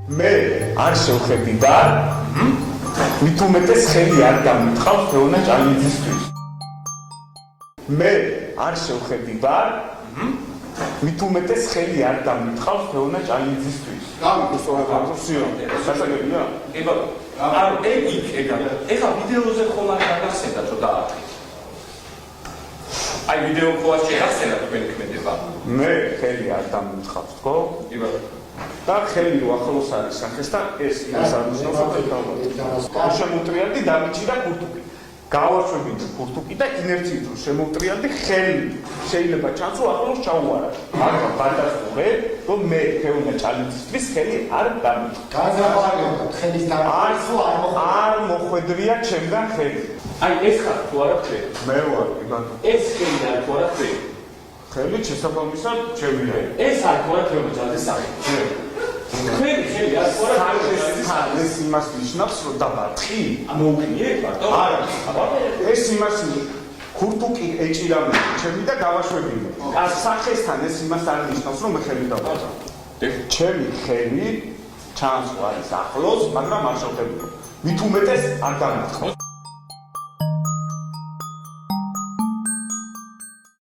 მე არ შევხედი და მით უმეტეს ხელი არ დამიტყავს თეონა ჭალინძისთვის. მე არ შევხედი და მით უმეტეს ხელი არ დამიტყავს თეონა ჭალინძისთვის. სასაგებია? კი ბატონო. ანუ ეხლა ვიდეოზე ხომ არ გაგახსენდა ცოტა აფრი. აი ვიდეო ყოას შეგახსენა თქვენი ქმედება. მე ხელი არ დამიტყავს, ხო? კი ბატონო. და ხელი რო ახლოს არის სახეს და ეს იმას არ ნიშნავს რომ შემოუტრიალდი დამიჭირა ქურთუკი. გავაშვებინე ქურთუკი და ინერციით რო შემოუტრიალდი ხელი შეიძლება ჩანს რომ ახლოს ჩაუარა. მაგრამ გადასწორე რომ მე თეონა ჭალინძისთვის ხელი არ დამიტყვა. გაზაფხულება ხელის დამიტყვა არ მოხვედრია ჩემგან ხელი. აი ეს ხარ თუ არა თქვენ? მე ვარ, კი ბატონო. ეს ხელი არ თუ არა თქვენ? ხელი შესაბამისად ჩემია. ეს არ თუ არა თეონა ჭალინძის სახელი? თქვენი ხელი არ თუ არა ეს იმას ნიშნავს რომ დაბათხი? მოუგინიეთ ბატონო? არა. ეს იმას ქურთუკი ეჭირა მე ჩემი და გავაშვებინე. არ სახესთან ეს იმას არ ნიშნავს რომ მე ხელი დავაწყო. ჩემი ხელი ჩანს არის ახლოს, მაგრამ არ შევხედო. მით უმეტეს არ დამიტყვა.